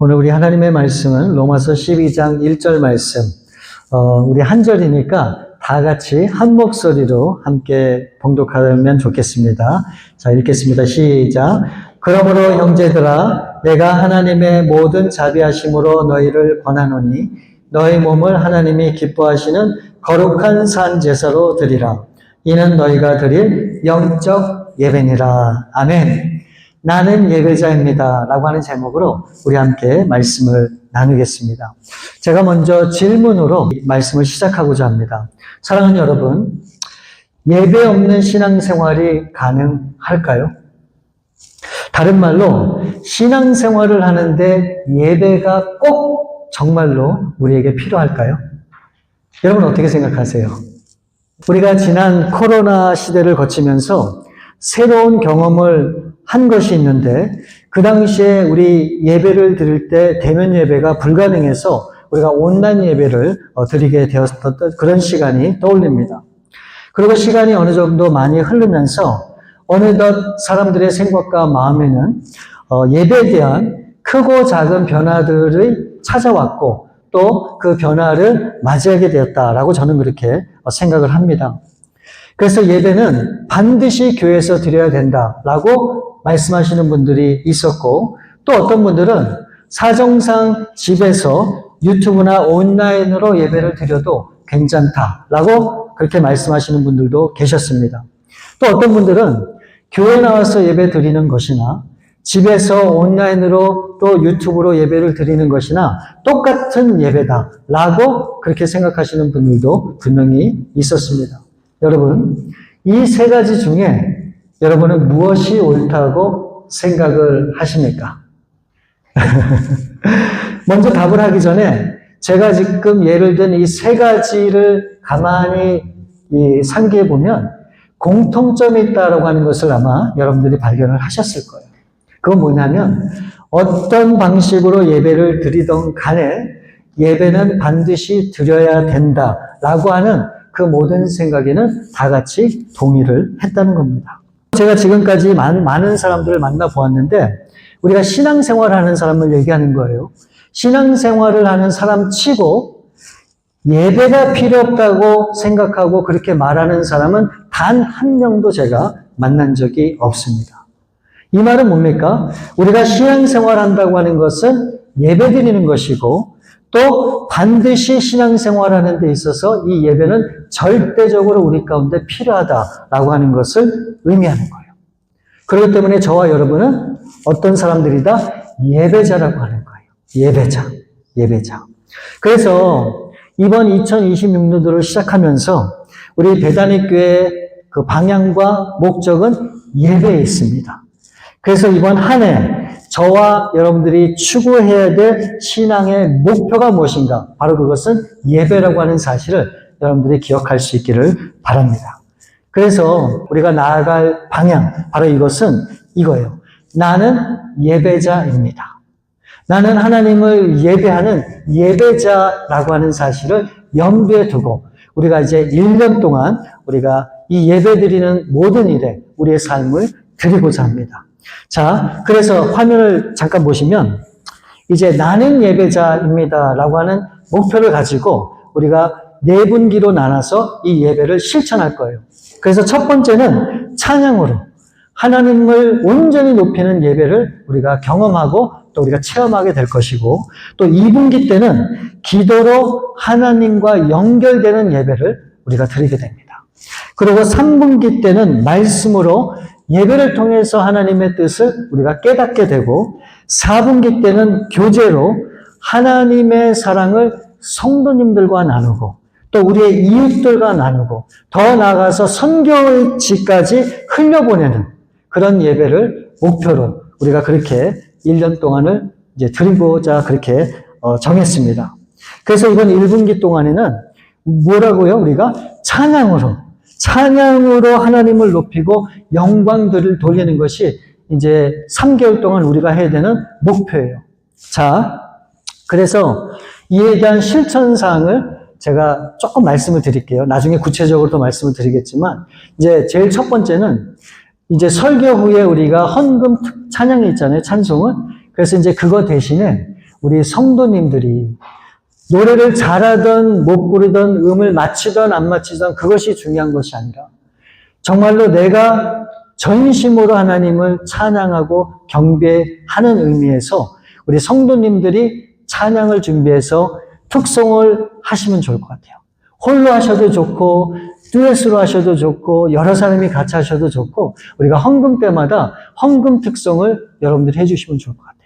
오늘 우리 하나님의 말씀은 로마서 12장 1절 말씀, 우리 한 절이니까 다 같이 한 목소리로 함께 봉독하면 좋겠습니다. 자, 읽겠습니다. 시작. 그러므로 형제들아, 내가 하나님의 모든 자비하심으로 너희를 권하노니 너희 몸을 하나님이 기뻐하시는 거룩한 산 제사로 드리라. 이는 너희가 드릴 영적 예배니라. 아멘. 나는 예배자입니다. 라고 하는 제목으로 우리 함께 말씀을 나누겠습니다. 제가 먼저 질문으로 말씀을 시작하고자 합니다. 사랑하는 여러분, 예배 없는 신앙생활이 가능할까요? 다른 말로 신앙생활을 하는데 예배가 꼭 정말로 우리에게 필요할까요? 여러분 어떻게 생각하세요? 우리가 지난 코로나 시대를 거치면서 새로운 경험을 한 것이 있는데 그 당시에 우리 예배를 드릴 때 대면 예배가 불가능해서 우리가 온라인 예배를 드리게 되었던 그런 시간이 떠올립니다. 그리고 시간이 어느 정도 많이 흐르면서 어느덧 사람들의 생각과 마음에는 예배에 대한 크고 작은 변화들이 찾아왔고 또 그 변화를 맞이하게 되었다라고 저는 그렇게 생각을 합니다. 그래서 예배는 반드시 교회에서 드려야 된다라고 말씀하시는 분들이 있었고 또 어떤 분들은 사정상 집에서 유튜브나 온라인으로 예배를 드려도 괜찮다라고 그렇게 말씀하시는 분들도 계셨습니다. 또 어떤 분들은 교회 나와서 예배 드리는 것이나 집에서 온라인으로 또 유튜브로 예배를 드리는 것이나 똑같은 예배다라고 그렇게 생각하시는 분들도 분명히 있었습니다. 여러분, 이 세 가지 중에 여러분은 무엇이 옳다고 생각을 하십니까? 먼저 답을 하기 전에 제가 지금 예를 든 이 세 가지를 가만히 상기해 보면 공통점이 있다라고 하는 것을 아마 여러분들이 발견을 하셨을 거예요. 그건 뭐냐면 어떤 방식으로 예배를 드리던 간에 예배는 반드시 드려야 된다라고 하는 그 모든 생각에는 다 같이 동의를 했다는 겁니다. 제가 지금까지 많은 사람들을 만나보았는데 우리가 신앙생활을 하는 사람을 얘기하는 거예요. 신앙생활을 하는 사람 치고 예배가 필요 없다고 생각하고 그렇게 말하는 사람은 단 한 명도 제가 만난 적이 없습니다. 이 말은 뭡니까? 우리가 신앙생활 한다고 하는 것은 예배 드리는 것이고 또 반드시 신앙생활하는 데 있어서 이 예배는 절대적으로 우리 가운데 필요하다라고 하는 것을 의미하는 거예요. 그렇기 때문에 저와 여러분은 어떤 사람들이다? 예배자라고 하는 거예요. 예배자. 그래서 이번 2026년도를 시작하면서 우리 배단의 교회의 그 방향과 목적은 예배에 있습니다. 그래서 이번 한 해 저와 여러분들이 추구해야 될 신앙의 목표가 무엇인가? 바로 그것은 예배라고 하는 사실을 여러분들이 기억할 수 있기를 바랍니다. 그래서 우리가 나아갈 방향, 바로 이것은 이거예요. 나는 예배자입니다. 나는 하나님을 예배하는 예배자라고 하는 사실을 염두에 두고 우리가 이제 1년 동안 우리가 이 예배 드리는 모든 일에 우리의 삶을 드리고자 합니다. 자, 그래서 화면을 잠깐 보시면 이제 나는 예배자입니다 라고 하는 목표를 가지고 우리가 네 분기로 나눠서 이 예배를 실천할 거예요. 그래서 첫 번째는 찬양으로 하나님을 온전히 높이는 예배를 우리가 경험하고 또 우리가 체험하게 될 것이고 또 2분기 때는 기도로 하나님과 연결되는 예배를 우리가 드리게 됩니다. 그리고 3분기 때는 말씀으로 예배를 통해서 하나님의 뜻을 우리가 깨닫게 되고 4분기 때는 교제로 하나님의 사랑을 성도님들과 나누고 또 우리의 이웃들과 나누고 더 나아가서 선교지까지 흘려보내는 그런 예배를 목표로 우리가 그렇게 1년 동안을 이제 드리고자 그렇게 정했습니다. 그래서 이번 1분기 동안에는 뭐라고요? 우리가 찬양으로 하나님을 높이고 영광들을 돌리는 것이 이제 3개월 동안 우리가 해야 되는 목표예요. 자, 그래서 이에 대한 실천사항을 제가 조금 말씀을 드릴게요. 나중에 구체적으로 또 말씀을 드리겠지만, 이제 제일 첫 번째는 이제 설교 후에 우리가 헌금 찬양이 있잖아요. 찬송은. 그래서 이제 그거 대신에 우리 성도님들이 노래를 잘하던 못 부르던 음을 맞추던 안 맞추던 그것이 중요한 것이 아니라 정말로 내가 전심으로 하나님을 찬양하고 경배하는 의미에서 우리 성도님들이 찬양을 준비해서 특송을 하시면 좋을 것 같아요. 홀로 하셔도 좋고 듀엣으로 하셔도 좋고 여러 사람이 같이 하셔도 좋고 우리가 헌금 때마다 헌금 특송을 여러분들이 해주시면 좋을 것 같아요.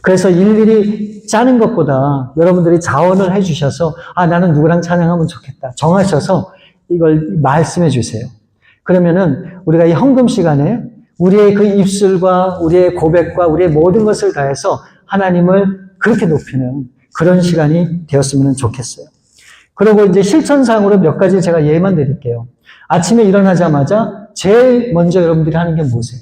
그래서 일일이 짜는 것보다 여러분들이 자원을 해주셔서 나는 누구랑 찬양하면 좋겠다 정하셔서 이걸 말씀해 주세요. 그러면은 우리가 이 헌금 시간에 우리의 그 입술과 우리의 고백과 우리의 모든 것을 다해서 하나님을 그렇게 높이는 그런 시간이 되었으면 좋겠어요. 그리고 이제 실천상으로 몇 가지 제가 예만 드릴게요. 아침에 일어나자마자 제일 먼저 여러분들이 하는 게 뭐세요?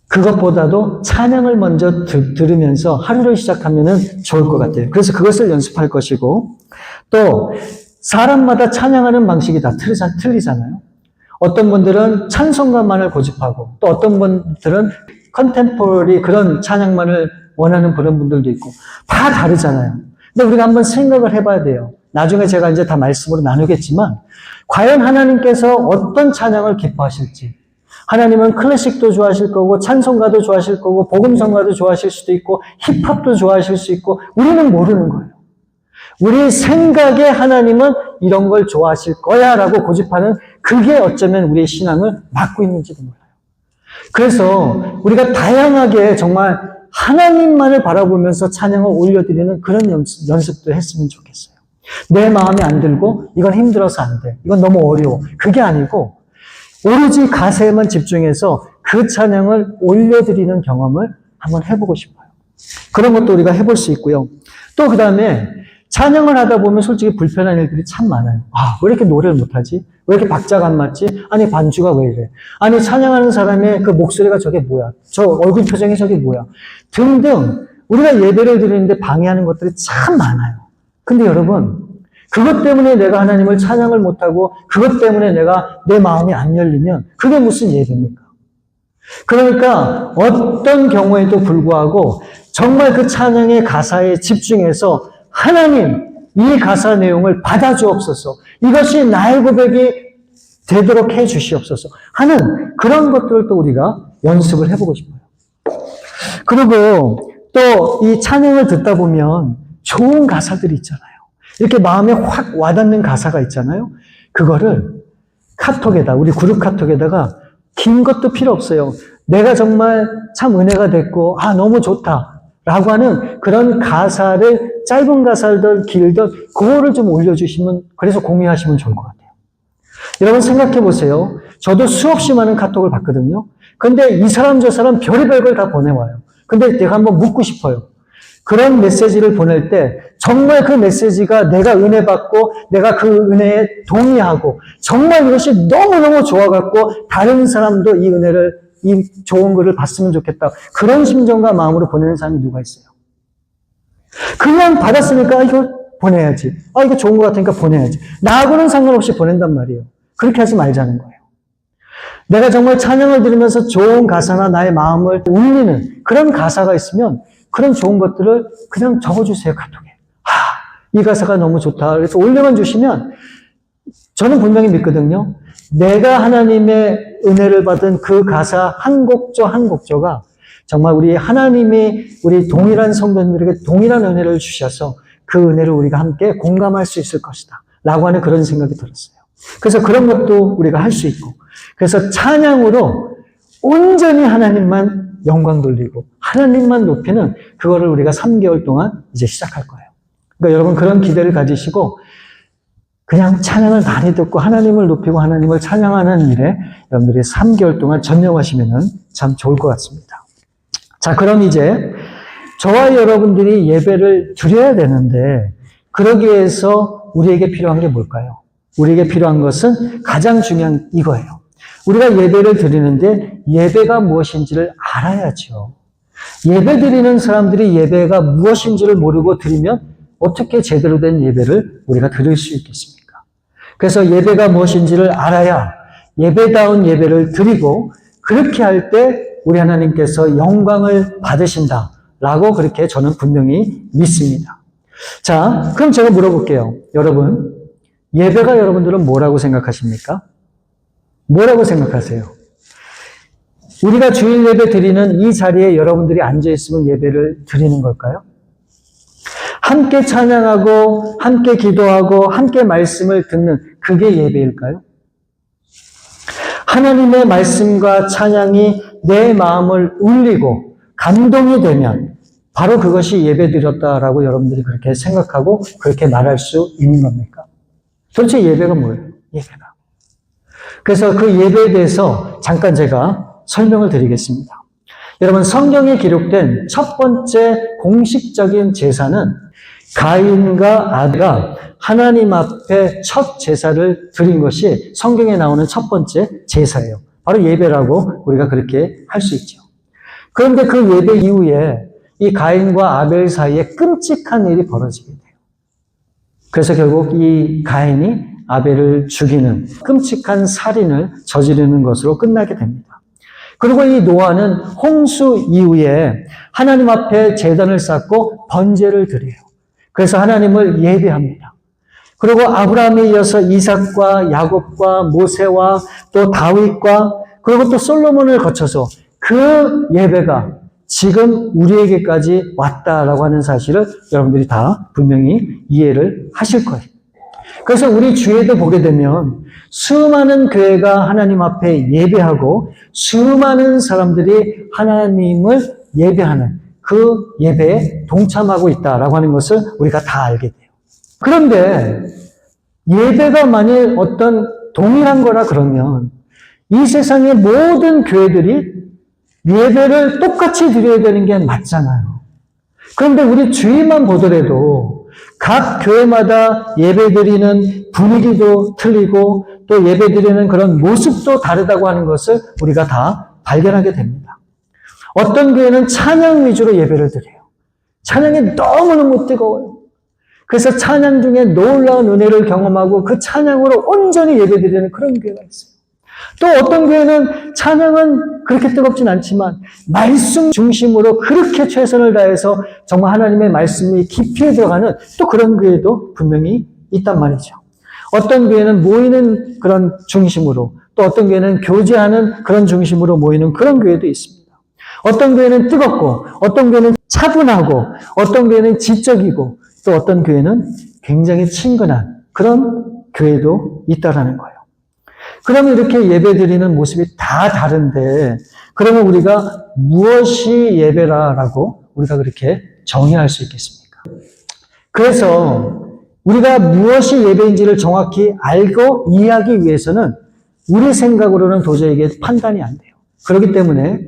그것보다도 찬양을 먼저 들으면서 하루를 시작하면 좋을 것 같아요. 그래서 그것을 연습할 것이고 또 사람마다 찬양하는 방식이 다 틀리잖아요. 어떤 분들은 찬송가만을 고집하고 또 어떤 분들은 컨템포러리 그런 찬양만을 원하는 그런 분들도 있고 다 다르잖아요. 근데 우리가 한번 생각을 해봐야 돼요. 나중에 제가 이제 다 말씀으로 나누겠지만 과연 하나님께서 어떤 찬양을 기뻐하실지 하나님은 클래식도 좋아하실 거고 찬송가도 좋아하실 거고 복음성가도 좋아하실 수도 있고 힙합도 좋아하실 수 있고 우리는 모르는 거예요. 우리 생각에 하나님은 이런 걸 좋아하실 거야 라고 고집하는 그게 어쩌면 우리의 신앙을 막고 있는지도 몰라요. 그래서 우리가 다양하게 정말 하나님만을 바라보면서 찬양을 올려드리는 그런 연습도 했으면 좋겠어요. 내 마음에 안 들고 이건 힘들어서 안 돼. 이건 너무 어려워. 그게 아니고 오로지 가사에만 집중해서 그 찬양을 올려드리는 경험을 한번 해보고 싶어요. 그런 것도 우리가 해볼 수 있고요. 또 그 다음에 찬양을 하다 보면 솔직히 불편한 일들이 참 많아요. 왜 이렇게 노래를 못하지? 왜 이렇게 박자가 안 맞지? 아니 반주가 왜 이래? 아니 찬양하는 사람의 그 목소리가 저게 뭐야? 저 얼굴 표정이 저게 뭐야? 등등 우리가 예배를 드리는데 방해하는 것들이 참 많아요. 근데 여러분 그것 때문에 내가 하나님을 찬양을 못하고 그것 때문에 내가 내 마음이 안 열리면 그게 무슨 예배입니까? 그러니까 어떤 경우에도 불구하고 정말 그 찬양의 가사에 집중해서 하나님 이 가사 내용을 받아주옵소서 이것이 나의 고백이 되도록 해 주시옵소서 하는 그런 것들을 또 우리가 연습을 해보고 싶어요. 그리고 또 이 찬양을 듣다 보면 좋은 가사들이 있잖아요. 이렇게 마음에 확 와닿는 가사가 있잖아요. 그거를 카톡에다 우리 그룹 카톡에다가 긴 것도 필요 없어요. 내가 정말 참 은혜가 됐고 너무 좋다 라고 하는 그런 가사를 짧은 가사든 길든 그거를 좀 올려주시면 그래서 공유하시면 좋을 것 같아요. 여러분 생각해 보세요. 저도 수없이 많은 카톡을 받거든요. 근데 이 사람 저 사람 별의별 걸 다 보내와요. 근데 내가 한번 묻고 싶어요. 그런 메시지를 보낼 때 정말 그 메시지가 내가 은혜 받고 내가 그 은혜에 동의하고 정말 이것이 너무너무 좋아갖고 다른 사람도 이 은혜를 이 좋은 글을 봤으면 좋겠다. 그런 심정과 마음으로 보내는 사람이 누가 있어요? 그냥 받았으니까 이거 보내야지. 이거 좋은 것 같으니까 보내야지. 나하고는 상관없이 보낸단 말이에요. 그렇게 하지 말자는 거예요. 내가 정말 찬양을 들으면서 좋은 가사나 나의 마음을 울리는 그런 가사가 있으면 그런 좋은 것들을 그냥 적어주세요, 카톡에. 이 가사가 너무 좋다. 그래서 올려만 주시면 저는 분명히 믿거든요. 내가 하나님의 은혜를 받은 그 가사 한 곡조 한 곡조가 정말 우리 하나님이 우리 동일한 성도님들에게 동일한 은혜를 주셔서 그 은혜를 우리가 함께 공감할 수 있을 것이다. 라고 하는 그런 생각이 들었어요. 그래서 그런 것도 우리가 할 수 있고 그래서 찬양으로 온전히 하나님만 영광 돌리고 하나님만 높이는 그거를 우리가 3개월 동안 이제 시작할 거예요. 그러니까 여러분 그런 기대를 가지시고 그냥 찬양을 많이 듣고 하나님을 높이고 하나님을 찬양하는 일에 여러분들이 3개월 동안 전념하시면 참 좋을 것 같습니다. 자, 그럼 이제 저와 여러분들이 예배를 드려야 되는데 그러기 위해서 우리에게 필요한 게 뭘까요? 우리에게 필요한 것은 가장 중요한 이거예요. 우리가 예배를 드리는데 예배가 무엇인지를 알아야죠. 예배 드리는 사람들이 예배가 무엇인지를 모르고 드리면 어떻게 제대로 된 예배를 우리가 드릴 수 있겠습니까? 그래서 예배가 무엇인지를 알아야 예배다운 예배를 드리고 그렇게 할 때 우리 하나님께서 영광을 받으신다라고 라고 그렇게 저는 분명히 믿습니다. 자, 그럼 제가 물어볼게요. 여러분, 예배가 여러분들은 뭐라고 생각하십니까? 뭐라고 생각하세요? 우리가 주일 예배 드리는 이 자리에 여러분들이 앉아있으면 예배를 드리는 걸까요? 함께 찬양하고, 함께 기도하고, 함께 말씀을 듣는 그게 예배일까요? 하나님의 말씀과 찬양이 내 마음을 울리고 감동이 되면 바로 그것이 예배 드렸다라고 여러분들이 그렇게 생각하고 그렇게 말할 수 있는 겁니까? 도대체 예배가 뭐예요? 예배가. 그래서 그 예배에 대해서 잠깐 제가 설명을 드리겠습니다. 여러분, 성경에 기록된 첫 번째 공식적인 제사는 가인과 아벨이 하나님 앞에 첫 제사를 드린 것이 성경에 나오는 첫 번째 제사예요. 바로 예배라고 우리가 그렇게 할 수 있죠. 그런데 그 예배 이후에 이 가인과 아벨 사이에 끔찍한 일이 벌어지게 돼요. 그래서 결국 이 가인이 아벨을 죽이는 끔찍한 살인을 저지르는 것으로 끝나게 됩니다. 그리고 이 노아는 홍수 이후에 하나님 앞에 제단을 쌓고 번제를 드려요. 그래서 하나님을 예배합니다. 그리고 아브라함에 이어서 이삭과 야곱과 모세와 또 다윗과 그리고 또 솔로몬을 거쳐서 그 예배가 지금 우리에게까지 왔다라고 하는 사실을 여러분들이 다 분명히 이해를 하실 거예요. 그래서 우리 주에도 보게 되면 수많은 교회가 하나님 앞에 예배하고 수많은 사람들이 하나님을 예배하는 그 예배에 동참하고 있다라고 하는 것을 우리가 다 알게 돼요. 그런데 예배가 만일 어떤 동일한 거라 그러면 이 세상의 모든 교회들이 예배를 똑같이 드려야 되는 게 맞잖아요. 그런데 우리 주위만 보더라도 각 교회마다 예배 드리는 분위기도 틀리고 또 예배 드리는 그런 모습도 다르다고 하는 것을 우리가 다 발견하게 됩니다. 어떤 교회는 찬양 위주로 예배를 드려요. 찬양이 너무너무 뜨거워요. 그래서 찬양 중에 놀라운 은혜를 경험하고 그 찬양으로 온전히 예배드리는 그런 교회가 있어요. 또 어떤 교회는 찬양은 그렇게 뜨겁진 않지만 말씀 중심으로 그렇게 최선을 다해서 정말 하나님의 말씀이 깊이 들어가는 또 그런 교회도 분명히 있단 말이죠. 어떤 교회는 모이는 그런 중심으로 또 어떤 교회는 교제하는 그런 중심으로 모이는 그런 교회도 있습니다. 어떤 교회는 뜨겁고 어떤 교회는 차분하고 어떤 교회는 지적이고 또 어떤 교회는 굉장히 친근한 그런 교회도 있다라는 거예요. 그러면 이렇게 예배드리는 모습이 다 다른데 그러면 우리가 무엇이 예배라라고 우리가 그렇게 정의할 수 있겠습니까? 그래서 우리가 무엇이 예배인지를 정확히 알고 이해하기 위해서는 우리 생각으로는 도저히 이게 판단이 안 돼요. 그렇기 때문에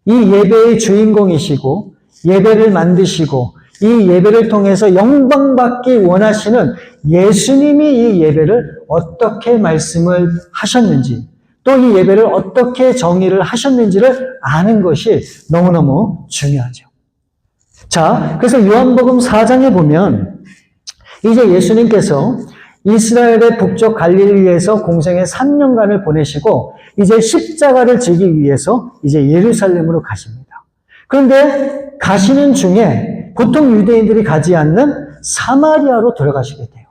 이 예배의 주인공이시고 예배를 만드시고 이 예배를 통해서 영광받기 원하시는 예수님이 이 예배를 어떻게 말씀을 하셨는지 또 이 예배를 어떻게 정의를 하셨는지를 아는 것이 너무너무 중요하죠. 자, 그래서 요한복음 4장에 보면 이제 예수님께서 이스라엘의 북쪽 갈릴리에서 공생의 3년간을 보내시고 이제 십자가를 지기 위해서 이제 예루살렘으로 가십니다. 그런데 가시는 중에 보통 유대인들이 가지 않는 사마리아로 들어가시게 돼요.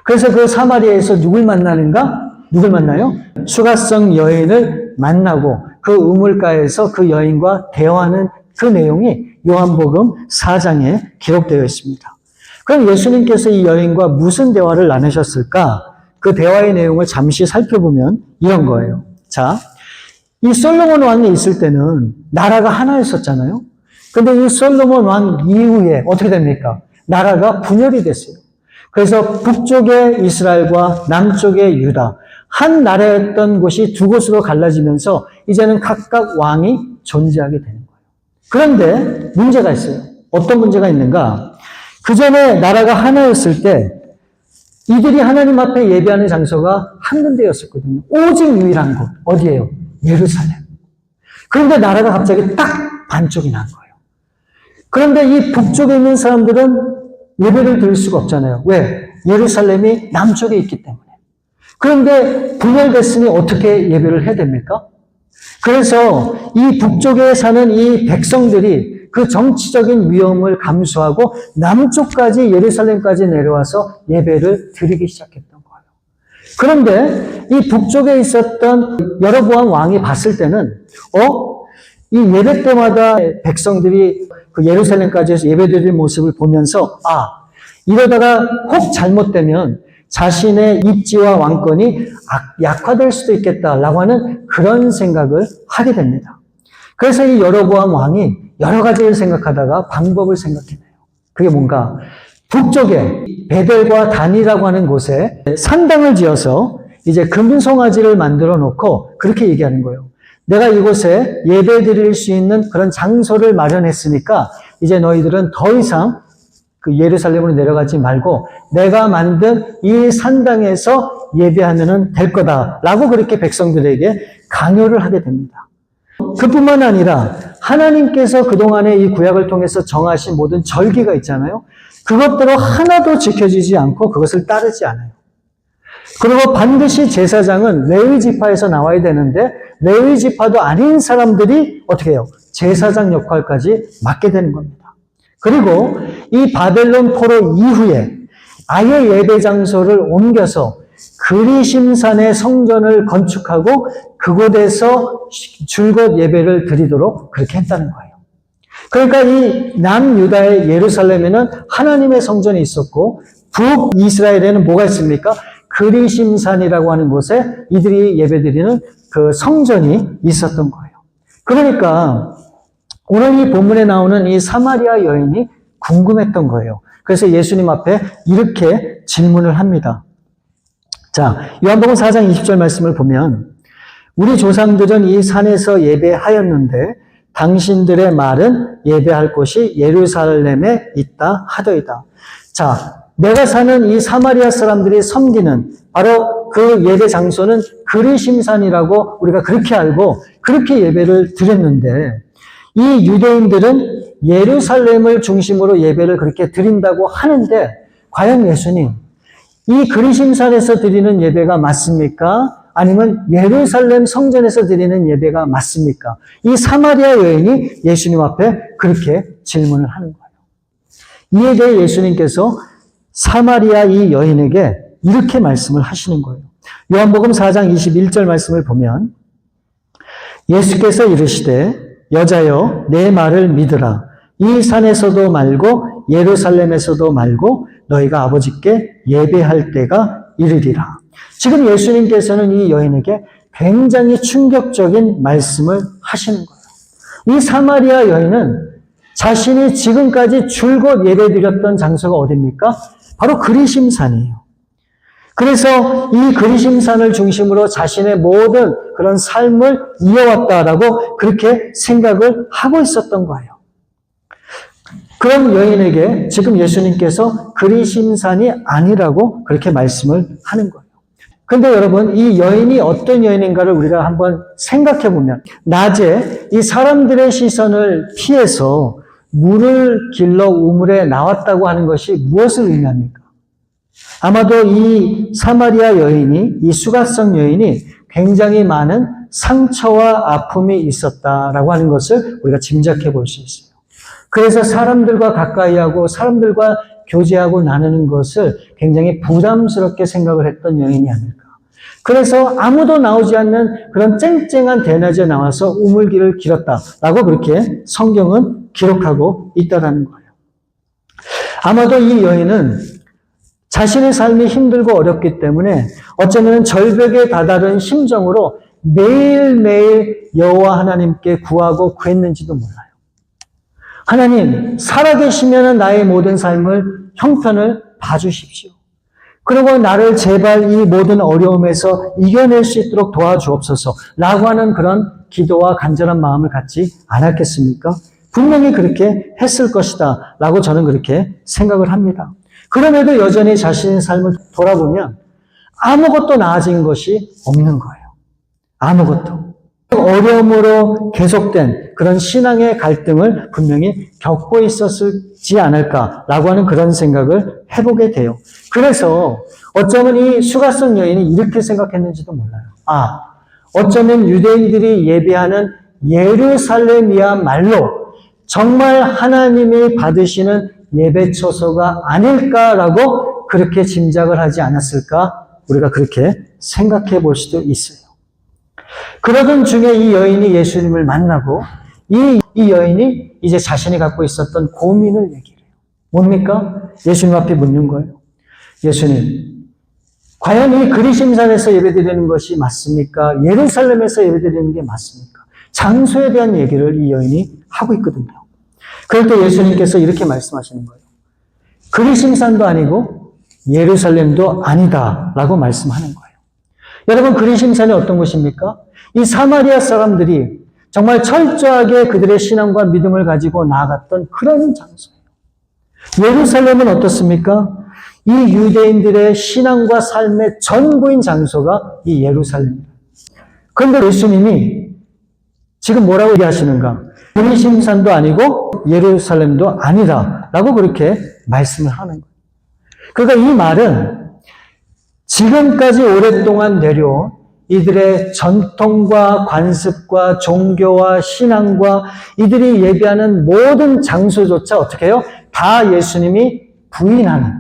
그래서 그 사마리아에서 누굴 만나는가? 누굴 만나요? 수가성 여인을 만나고 그 우물가에서 그 여인과 대화하는 그 내용이 요한복음 4장에 기록되어 있습니다. 그럼 예수님께서 이 여인과 무슨 대화를 나누셨을까? 그 대화의 내용을 잠시 살펴보면 이런 거예요. 자, 이 솔로몬 왕이 있을 때는 나라가 하나였었잖아요. 근데 이 솔로몬 왕 이후에 어떻게 됩니까? 나라가 분열이 됐어요. 그래서 북쪽의 이스라엘과 남쪽의 유다, 한 나라였던 곳이 두 곳으로 갈라지면서 이제는 각각 왕이 존재하게 되는 거예요. 그런데 문제가 있어요. 어떤 문제가 있는가? 그 전에 나라가 하나였을 때 이들이 하나님 앞에 예배하는 장소가 한 군데였었거든요. 오직 유일한 곳. 어디예요? 예루살렘. 그런데 나라가 갑자기 딱 반쪽이 난 거예요. 그런데 이 북쪽에 있는 사람들은 예배를 드릴 수가 없잖아요. 왜? 예루살렘이 남쪽에 있기 때문에. 그런데 분열됐으니 어떻게 예배를 해야 됩니까? 그래서 이 북쪽에 사는 이 백성들이 그 정치적인 위험을 감수하고 남쪽까지 예루살렘까지 내려와서 예배를 드리기 시작했던 거예요. 그런데 이 북쪽에 있었던 여로보암 왕이 봤을 때는 이 예배 때마다 백성들이 그 예루살렘까지 해서 예배드리는 모습을 보면서 이러다가 혹 잘못되면 자신의 입지와 왕권이 약화될 수도 있겠다라고 하는 그런 생각을 하게 됩니다. 그래서 이 여로보암 왕이 여러 가지를 생각하다가 방법을 생각해내요. 그게 뭔가 북쪽에 베델과 단이라고 하는 곳에 산당을 지어서 이제 금송아지를 만들어 놓고 그렇게 얘기하는 거예요. 내가 이곳에 예배 드릴 수 있는 그런 장소를 마련했으니까 이제 너희들은 더 이상 그 예루살렘으로 내려가지 말고 내가 만든 이 산당에서 예배하면 될 거다라고 그렇게 백성들에게 강요를 하게 됩니다. 그뿐만 아니라 하나님께서 그동안에 이 구약을 통해서 정하신 모든 절기가 있잖아요. 그것대로 하나도 지켜지지 않고 그것을 따르지 않아요. 그리고 반드시 제사장은 레위 지파에서 나와야 되는데 레위 지파도 아닌 사람들이 어떻게 해요? 제사장 역할까지 맡게 되는 겁니다. 그리고 이 바벨론 포로 이후에 아예 예배 장소를 옮겨서 그리심산의 성전을 건축하고 그곳에서 줄곧 예배를 드리도록 그렇게 했다는 거예요. 그러니까 이 남유다의 예루살렘에는 하나님의 성전이 있었고 북이스라엘에는 뭐가 있습니까? 그리심산이라고 하는 곳에 이들이 예배드리는 그 성전이 있었던 거예요. 그러니까 오늘 이 본문에 나오는 이 사마리아 여인이 궁금했던 거예요. 그래서 예수님 앞에 이렇게 질문을 합니다. 자, 요한복음 4장 20절 말씀을 보면 우리 조상들은 이 산에서 예배하였는데 당신들의 말은 예배할 곳이 예루살렘에 있다 하더이다. 자, 내가 사는 이 사마리아 사람들이 섬기는 바로 그 예배 장소는 그리심산이라고 우리가 그렇게 알고 그렇게 예배를 드렸는데 이 유대인들은 예루살렘을 중심으로 예배를 그렇게 드린다고 하는데 과연 예수님 이 그리심산에서 드리는 예배가 맞습니까? 아니면 예루살렘 성전에서 드리는 예배가 맞습니까? 이 사마리아 여인이 예수님 앞에 그렇게 질문을 하는 거예요. 이에 대해 예수님께서 사마리아 이 여인에게 이렇게 말씀을 하시는 거예요. 요한복음 4장 21절 말씀을 보면 예수께서 이르시되 여자여 내 말을 믿으라. 이 산에서도 말고 예루살렘에서도 말고 너희가 아버지께 예배할 때가 이르리라. 지금 예수님께서는 이 여인에게 굉장히 충격적인 말씀을 하시는 거예요. 이 사마리아 여인은 자신이 지금까지 줄곧 예배드렸던 장소가 어디입니까? 바로 그리심산이에요. 그래서 이 그리심산을 중심으로 자신의 모든 그런 삶을 이어왔다라고 그렇게 생각을 하고 있었던 거예요. 그런 여인에게 지금 예수님께서 그리심산이 아니라고 그렇게 말씀을 하는 거예요. 근데 여러분, 이 여인이 어떤 여인인가를 우리가 한번 생각해 보면, 낮에 이 사람들의 시선을 피해서 물을 길러 우물에 나왔다고 하는 것이 무엇을 의미합니까? 아마도 이 사마리아 여인이, 이 수가성 여인이 굉장히 많은 상처와 아픔이 있었다라고 하는 것을 우리가 짐작해 볼 수 있어요. 그래서 사람들과 가까이 하고 사람들과 교제하고 나누는 것을 굉장히 부담스럽게 생각을 했던 여인이 아닐까. 그래서 아무도 나오지 않는 그런 쨍쨍한 대낮에 나와서 우물길을 길었다라고 그렇게 성경은 기록하고 있다라는 거예요. 아마도 이 여인은 자신의 삶이 힘들고 어렵기 때문에 어쩌면 절벽에 다다른 심정으로 매일매일 여호와 하나님께 구하고 구했는지도 몰라요. 하나님, 살아계시면 나의 모든 삶을 형편을 봐주십시오. 그리고 나를 제발 이 모든 어려움에서 이겨낼 수 있도록 도와주옵소서 라고 하는 그런 기도와 간절한 마음을 갖지 않았겠습니까? 분명히 그렇게 했을 것이다 라고 저는 그렇게 생각을 합니다. 그럼에도 여전히 자신의 삶을 돌아보면 아무것도 나아진 것이 없는 거예요. 아무것도. 어려움으로 계속된 그런 신앙의 갈등을 분명히 겪고 있었지 않을까라고 하는 그런 생각을 해보게 돼요. 그래서 어쩌면 이 수가성 여인이 이렇게 생각했는지도 몰라요. 어쩌면 유대인들이 예배하는 예루살렘이야말로 정말 하나님이 받으시는 예배 처소가 아닐까라고 그렇게 짐작을 하지 않았을까? 우리가 그렇게 생각해 볼 수도 있어요. 그러던 중에 이 여인이 예수님을 만나고 이 여인이 이제 자신이 갖고 있었던 고민을 얘기해요. 뭡니까? 예수님 앞에 묻는 거예요. 예수님, 과연 이 그리심산에서 예배드리는 것이 맞습니까? 예루살렘에서 예배드리는 게 맞습니까? 장소에 대한 얘기를 이 여인이 하고 있거든요. 그럴 때 예수님께서 이렇게 말씀하시는 거예요. 그리심산도 아니고 예루살렘도 아니다 라고 말씀하는 거예요. 여러분, 그리심산이 어떤 곳입니까? 이 사마리아 사람들이 정말 철저하게 그들의 신앙과 믿음을 가지고 나아갔던 그런 장소예요. 예루살렘은 어떻습니까? 이 유대인들의 신앙과 삶의 전부인 장소가 이 예루살렘입니다. 그런데 예수님이 지금 뭐라고 얘기하시는가? 그리심산도 아니고 예루살렘도 아니다 라고 그렇게 말씀을 하는 거예요. 그러니까 이 말은 지금까지 오랫동안 내려온 이들의 전통과 관습과 종교와 신앙과 이들이 예배하는 모든 장소조차 어떻게 해요? 다 예수님이 부인하는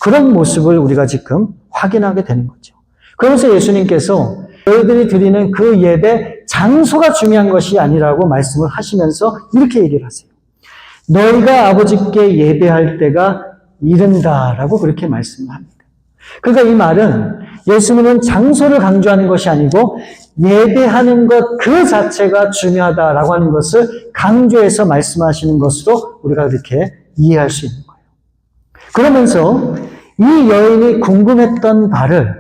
그런 모습을 우리가 지금 확인하게 되는 거죠. 그래서 예수님께서 너희들이 드리는 그 예배 장소가 중요한 것이 아니라고 말씀을 하시면서 이렇게 얘기를 하세요. 너희가 아버지께 예배할 때가 이른다라고 그렇게 말씀을 합니다. 그러니까 이 말은 예수님은 장소를 강조하는 것이 아니고 예배하는 것 그 자체가 중요하다라고 하는 것을 강조해서 말씀하시는 것으로 우리가 그렇게 이해할 수 있는 거예요. 그러면서 이 여인이 궁금했던 바를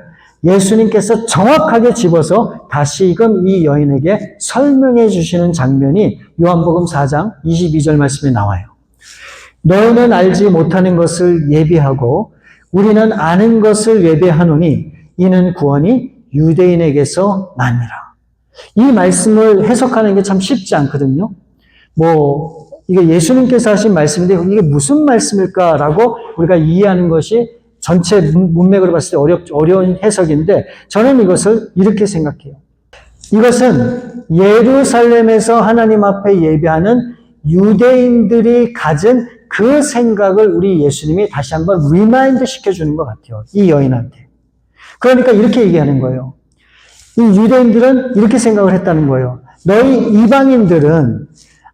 예수님께서 정확하게 집어서 다시금 이 여인에게 설명해 주시는 장면이 요한복음 4장 22절 말씀에 나와요. 너희는 알지 못하는 것을 예비하고 우리는 아는 것을 예배하노니 이는 구원이 유대인에게서 나니라. 이 말씀을 해석하는 게 참 쉽지 않거든요. 이게 예수님께서 하신 말씀인데 이게 무슨 말씀일까라고 우리가 이해하는 것이 전체 문맥으로 봤을 때 어려운 해석인데 저는 이것을 이렇게 생각해요. 이것은 예루살렘에서 하나님 앞에 예배하는 유대인들이 가진 그 생각을 우리 예수님이 다시 한번 리마인드 시켜주는 것 같아요. 이 여인한테. 그러니까 이렇게 얘기하는 거예요. 이 유대인들은 이렇게 생각을 했다는 거예요. 너희 이방인들은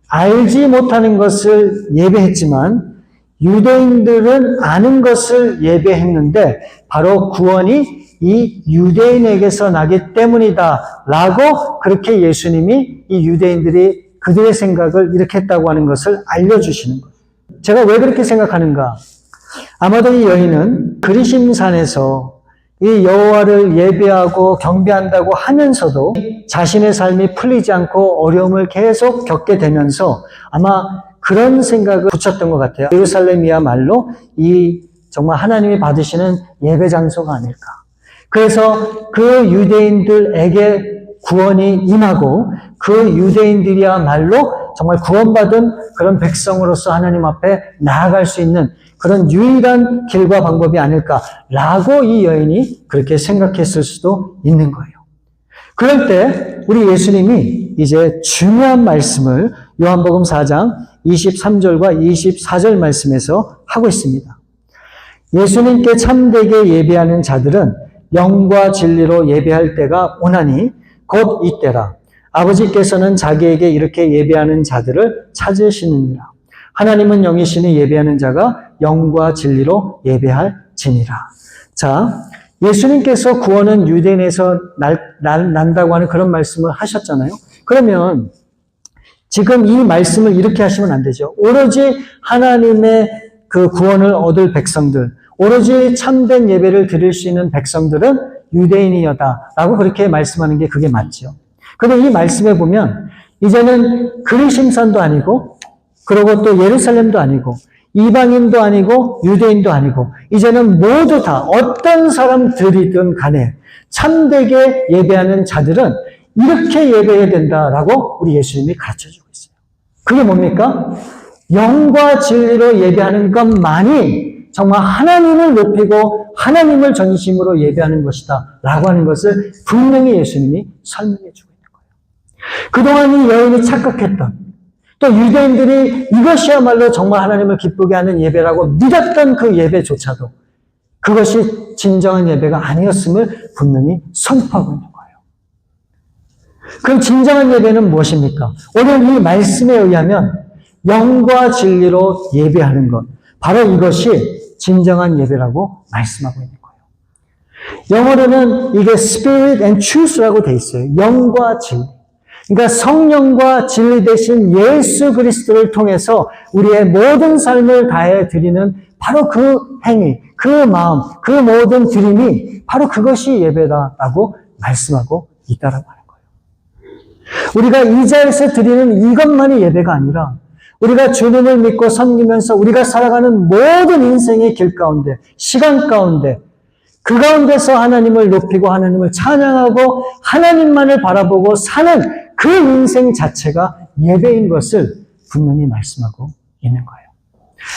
알지 못하는 것을 예배했지만 유대인들은 아는 것을 예배했는데 바로 구원이 이 유대인에게서 나기 때문이다 라고 그렇게 예수님이 이 유대인들이 그들의 생각을 이렇게 했다고 하는 것을 알려주시는 거예요. 제가 왜 그렇게 생각하는가? 아마도 이 여인은 그리심산에서 이 여호와를 예배하고 경배한다고 하면서도 자신의 삶이 풀리지 않고 어려움을 계속 겪게 되면서 아마 그런 생각을 붙였던 것 같아요. 예루살렘이야말로 이 정말 하나님이 받으시는 예배 장소가 아닐까. 그래서 그 유대인들에게 구원이 임하고 그 유대인들이야말로 정말 구원받은 그런 백성으로서 하나님 앞에 나아갈 수 있는 그런 유일한 길과 방법이 아닐까라고 이 여인이 그렇게 생각했을 수도 있는 거예요. 그럴 때 우리 예수님이 이제 중요한 말씀을 요한복음 4장 23절과 24절 말씀에서 하고 있습니다. 예수님께 참되게 예배하는 자들은 영과 진리로 예배할 때가 오나니 곧 이때라. 아버지께서는 자기에게 이렇게 예배하는 자들을 찾으시느니라. 하나님은 영이시니 예배하는 자가 영과 진리로 예배할지니라. 자, 예수님께서 구원은 유대인에서 난다고 하는 그런 말씀을 하셨잖아요. 그러면 지금 이 말씀을 이렇게 하시면 안 되죠. 오로지 하나님의 그 구원을 얻을 백성들, 오로지 참된 예배를 드릴 수 있는 백성들은 유대인이여다라고 그렇게 말씀하는 게 그게 맞죠. 그런데 이 말씀에 보면 이제는 그리심산도 아니고 그리고 또 예루살렘도 아니고 이방인도 아니고 유대인도 아니고 이제는 모두 다 어떤 사람들이든 간에 참되게 예배하는 자들은 이렇게 예배해야 된다라고 우리 예수님이 가르쳐주고 있어요. 그게 뭡니까? 영과 진리로 예배하는 것만이 정말 하나님을 높이고 하나님을 전심으로 예배하는 것이다 라고 하는 것을 분명히 예수님이 설명해 주고 있는 거예요. 그동안 이 여인이 착각했던 또 유대인들이 이것이야말로 정말 하나님을 기쁘게 하는 예배라고 믿었던 그 예배조차도 그것이 진정한 예배가 아니었음을 분명히 선포하고 있는 거예요. 그럼 진정한 예배는 무엇입니까? 오늘 이 말씀에 의하면 영과 진리로 예배하는 것, 바로 이것이 진정한 예배라고 말씀하고 있는 거예요. 영어로는 이게 Spirit and Truth라고 돼 있어요. 영과 진리. 그러니까 성령과 진리 대신 예수 그리스도를 통해서 우리의 모든 삶을 다해 드리는 바로 그 행위, 그 마음, 그 모든 드림이 바로 그것이 예배다라고 말씀하고 있다라고 하는 거예요. 우리가 이 자리에서 드리는 이것만이 예배가 아니라 우리가 주님을 믿고 섬기면서 우리가 살아가는 모든 인생의 길 가운데, 시간 가운데 그 가운데서 하나님을 높이고 하나님을 찬양하고 하나님만을 바라보고 사는 그 인생 자체가 예배인 것을 분명히 말씀하고 있는 거예요.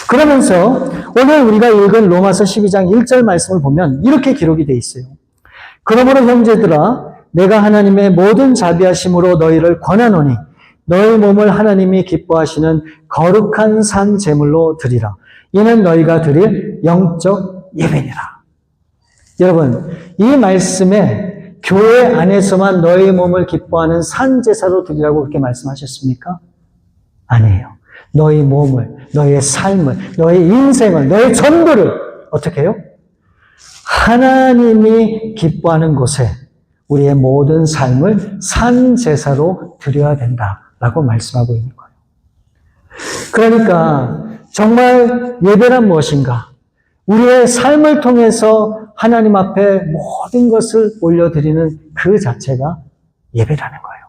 그러면서 오늘 우리가 읽은 로마서 12장 1절 말씀을 보면 이렇게 기록이 되어 있어요. 그러므로 형제들아 내가 하나님의 모든 자비하심으로 너희를 권하노니 너희 몸을 하나님이 기뻐하시는 거룩한 산 제물로 드리라. 이는 너희가 드릴 영적 예배니라. 여러분, 이 말씀에 교회 안에서만 너희 몸을 기뻐하는 산 제사로 드리라고 그렇게 말씀하셨습니까? 아니에요. 너희 몸을, 너희의 삶을, 너희 인생을, 너희 전부를 어떻게 해요? 하나님이 기뻐하는 곳에 우리의 모든 삶을 산 제사로 드려야 된다라고 말씀하고 있는 거예요. 그러니까 정말 예배란 무엇인가? 우리의 삶을 통해서 하나님 앞에 모든 것을 올려드리는 그 자체가 예배라는 거예요.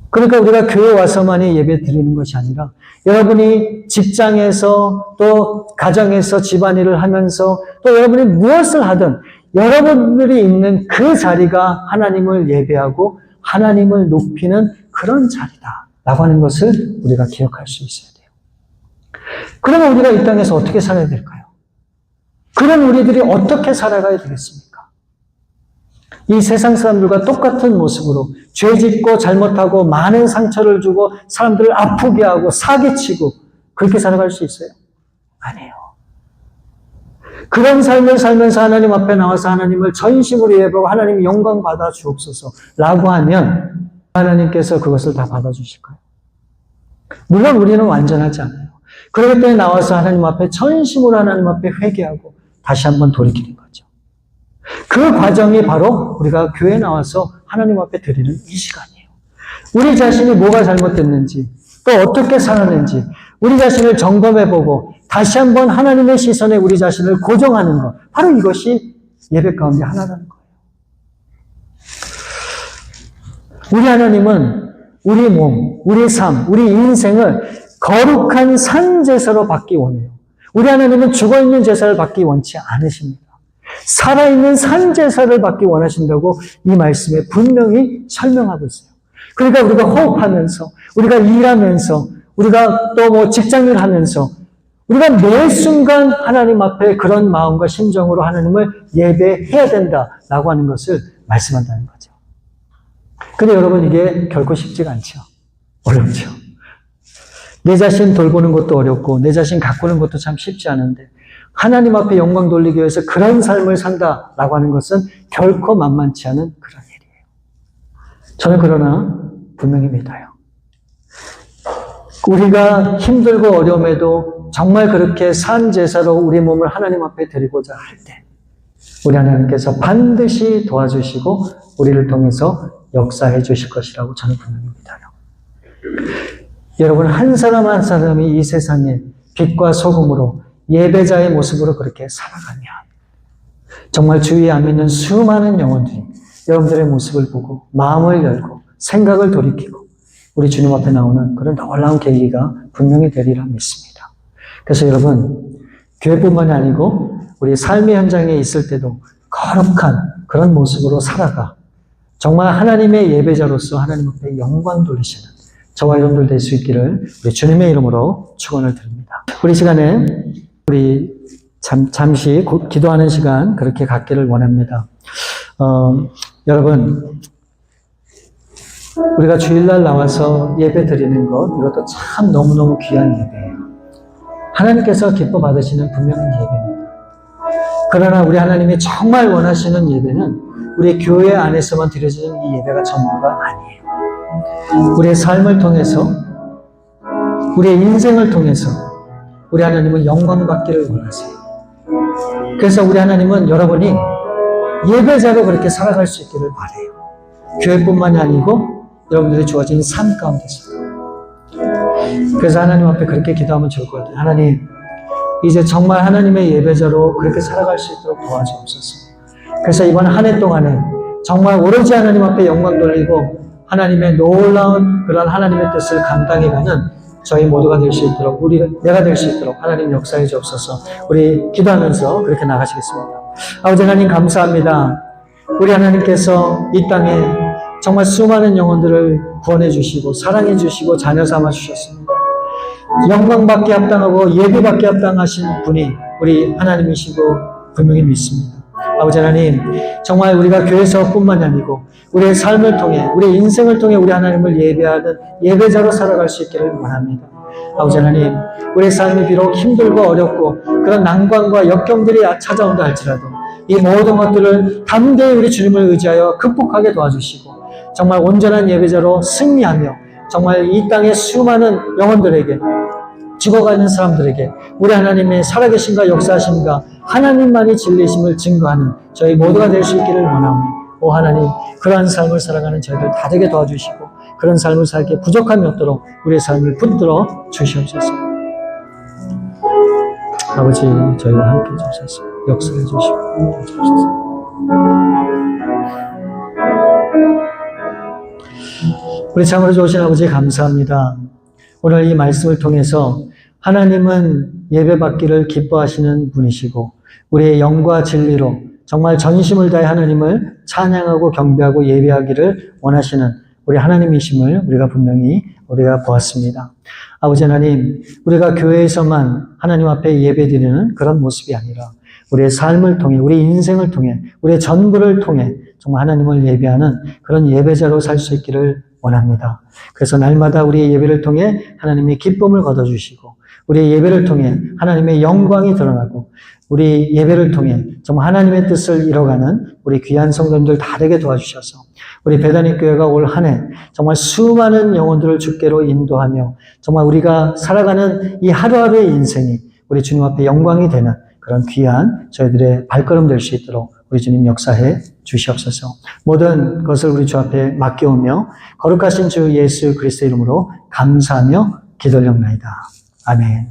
그러니까 우리가 교회 와서만이 예배 드리는 것이 아니라 여러분이 직장에서 또 가정에서 집안일을 하면서 또 여러분이 무엇을 하든 여러분들이 있는 그 자리가 하나님을 예배하고 하나님을 높이는 그런 자리다라고 하는 것을 우리가 기억할 수 있어야 돼요. 그러면 우리가 이 땅에서 어떻게 살아야 될까요? 그런 우리들이 어떻게 살아가야 되겠습니까? 이 세상 사람들과 똑같은 모습으로 죄 짓고 잘못하고 많은 상처를 주고 사람들을 아프게 하고 사기치고 그렇게 살아갈 수 있어요? 아니에요. 그런 삶을 살면서 하나님 앞에 나와서 하나님을 전심으로 예배하고 하나님 영광 받아 주옵소서라고 하면 하나님께서 그것을 다 받아주실까요? 물론 우리는 완전하지 않아요. 그렇기 때문에 나와서 하나님 앞에 전심으로 하나님 앞에 회개하고 다시 한번 돌이키는 거죠. 그 과정이 바로 우리가 교회에 나와서 하나님 앞에 드리는 이 시간이에요. 우리 자신이 뭐가 잘못됐는지 또 어떻게 살았는지 우리 자신을 점검해보고 다시 한번 하나님의 시선에 우리 자신을 고정하는 것, 바로 이것이 예배 가운데 하나라는 거예요. 우리 하나님은 우리 몸, 우리 삶, 우리 인생을 거룩한 산 제사로 받기 원해요. 우리 하나님은 죽어있는 제사를 받기 원치 않으십니다. 살아있는 산 제사를 받기 원하신다고 이 말씀에 분명히 설명하고 있어요. 그러니까 우리가 호흡하면서, 우리가 일하면서, 우리가 또 뭐 직장일 하면서, 우리가 매 순간 하나님 앞에 그런 마음과 심정으로 하나님을 예배해야 된다라고 하는 것을 말씀한다는 거죠. 근데 여러분 이게 결코 쉽지가 않죠. 어렵죠. 내 자신 돌보는 것도 어렵고 내 자신 가꾸는 것도 참 쉽지 않은데 하나님 앞에 영광 돌리기 위해서 그런 삶을 산다라고 하는 것은 결코 만만치 않은 그런 일이에요. 저는 그러나 분명히 믿어요. 우리가 힘들고 어려움에도 정말 그렇게 산 제사로 우리 몸을 하나님 앞에 드리고자 할 때 우리 하나님께서 반드시 도와주시고 우리를 통해서 역사해 주실 것이라고 저는 분명히 믿어요. 여러분 한 사람 한 사람이 이 세상에 빛과 소금으로 예배자의 모습으로 그렇게 살아가면 정말 주위에 안 믿는 수많은 영혼들이 여러분들의 모습을 보고 마음을 열고 생각을 돌이키고 우리 주님 앞에 나오는 그런 놀라운 계기가 분명히 되리라 믿습니다. 그래서 여러분 교회뿐만이 아니고 우리 삶의 현장에 있을 때도 거룩한 그런 모습으로 살아가 정말 하나님의 예배자로서 하나님 앞에 영광 돌리시는 저와 여러분들 될 수 있기를 우리 주님의 이름으로 축원을 드립니다. 우리 시간에 우리 잠시 기도하는 시간 그렇게 갖기를 원합니다. 여러분 우리가 주일날 나와서 예배 드리는 것, 이것도 참 너무너무 귀한 예배예요. 하나님께서 기뻐 받으시는 분명한 예배입니다. 그러나 우리 하나님이 정말 원하시는 예배는 우리 교회 안에서만 드려지는 이 예배가 전부가 아니에요. 우리의 삶을 통해서, 우리의 인생을 통해서 우리 하나님은 영광 받기를 원하세요. 그래서 우리 하나님은 여러분이 예배자로 그렇게 살아갈 수 있기를 바라요. 교회뿐만이 아니고 여러분들이 주어진 삶 가운데서. 그래서 하나님 앞에 그렇게 기도하면 좋을 것 같아요. 하나님, 이제 정말 하나님의 예배자로 그렇게 살아갈 수 있도록 도와주옵소서. 그래서 이번 한 해 동안에 정말 오로지 하나님 앞에 영광 돌리고 하나님의 놀라운 그런 하나님의 뜻을 감당해가는 저희 모두가 될 수 있도록, 내가 될 수 있도록 하나님 역사해 주옵소서. 우리 기도하면서 그렇게 나가시겠습니다. 아버지 하나님 감사합니다. 우리 하나님께서 이 땅에 정말 수많은 영혼들을 구원해 주시고 사랑해 주시고 자녀 삼아 주셨습니다. 영광받게 합당하고 예배받게 합당하신 분이 우리 하나님이시고 분명히 믿습니다. 아버지 하나님, 정말 우리가 교회에서뿐만이 아니고 우리의 삶을 통해, 우리의 인생을 통해 우리 하나님을 예배하는 예배자로 살아갈 수 있기를 원합니다. 아버지 하나님, 우리의 삶이 비록 힘들고 어렵고 그런 난관과 역경들이 찾아온다 할지라도 이 모든 것들을 담대히 우리 주님을 의지하여 극복하게 도와주시고 정말 온전한 예배자로 승리하며 정말 이 땅의 수많은 영혼들에게, 죽어가는 사람들에게 우리 하나님의 살아계신가 역사하신가 하나님만이 진리심을 증거하는 저희 모두가 될 수 있기를 원하오니 오 하나님, 그러한 삶을 살아가는 저희들 다 되게 도와주시고 그런 삶을 살기에 부족함이 없도록 우리의 삶을 붙들어 주시옵소서. 아버지, 저희와 함께 주셔서 역사해 주시고 주옵소서. 우리 참으로 좋으신 아버지 감사합니다. 오늘 이 말씀을 통해서 하나님은 예배받기를 기뻐하시는 분이시고 우리의 영과 진리로 정말 전심을 다해 하나님을 찬양하고 경배하고 예배하기를 원하시는 우리 하나님이심을 우리가 분명히 보았습니다. 아버지 하나님, 우리가 교회에서만 하나님 앞에 예배드리는 그런 모습이 아니라 우리의 삶을 통해, 우리 인생을 통해, 우리의 전부를 통해 정말 하나님을 예배하는 그런 예배자로 살 수 있기를 원합니다. 그래서 날마다 우리의 예배를 통해 하나님의 기쁨을 거둬주시고 우리의 예배를 통해 하나님의 영광이 드러나고 우리 예배를 통해 정말 하나님의 뜻을 이뤄가는 우리 귀한 성도님들 다 되게 도와주셔서 우리 베다니 교회가 올 한 해 정말 수많은 영혼들을 주께로 인도하며 정말 우리가 살아가는 이 하루하루의 인생이 우리 주님 앞에 영광이 되는 그런 귀한 저희들의 발걸음 될 수 있도록 우리 주님 역사해 주시옵소서. 모든 것을 우리 주 앞에 맡겨오며 거룩하신 주 예수 그리스도의 이름으로 감사하며 기도드립니다. 아멘.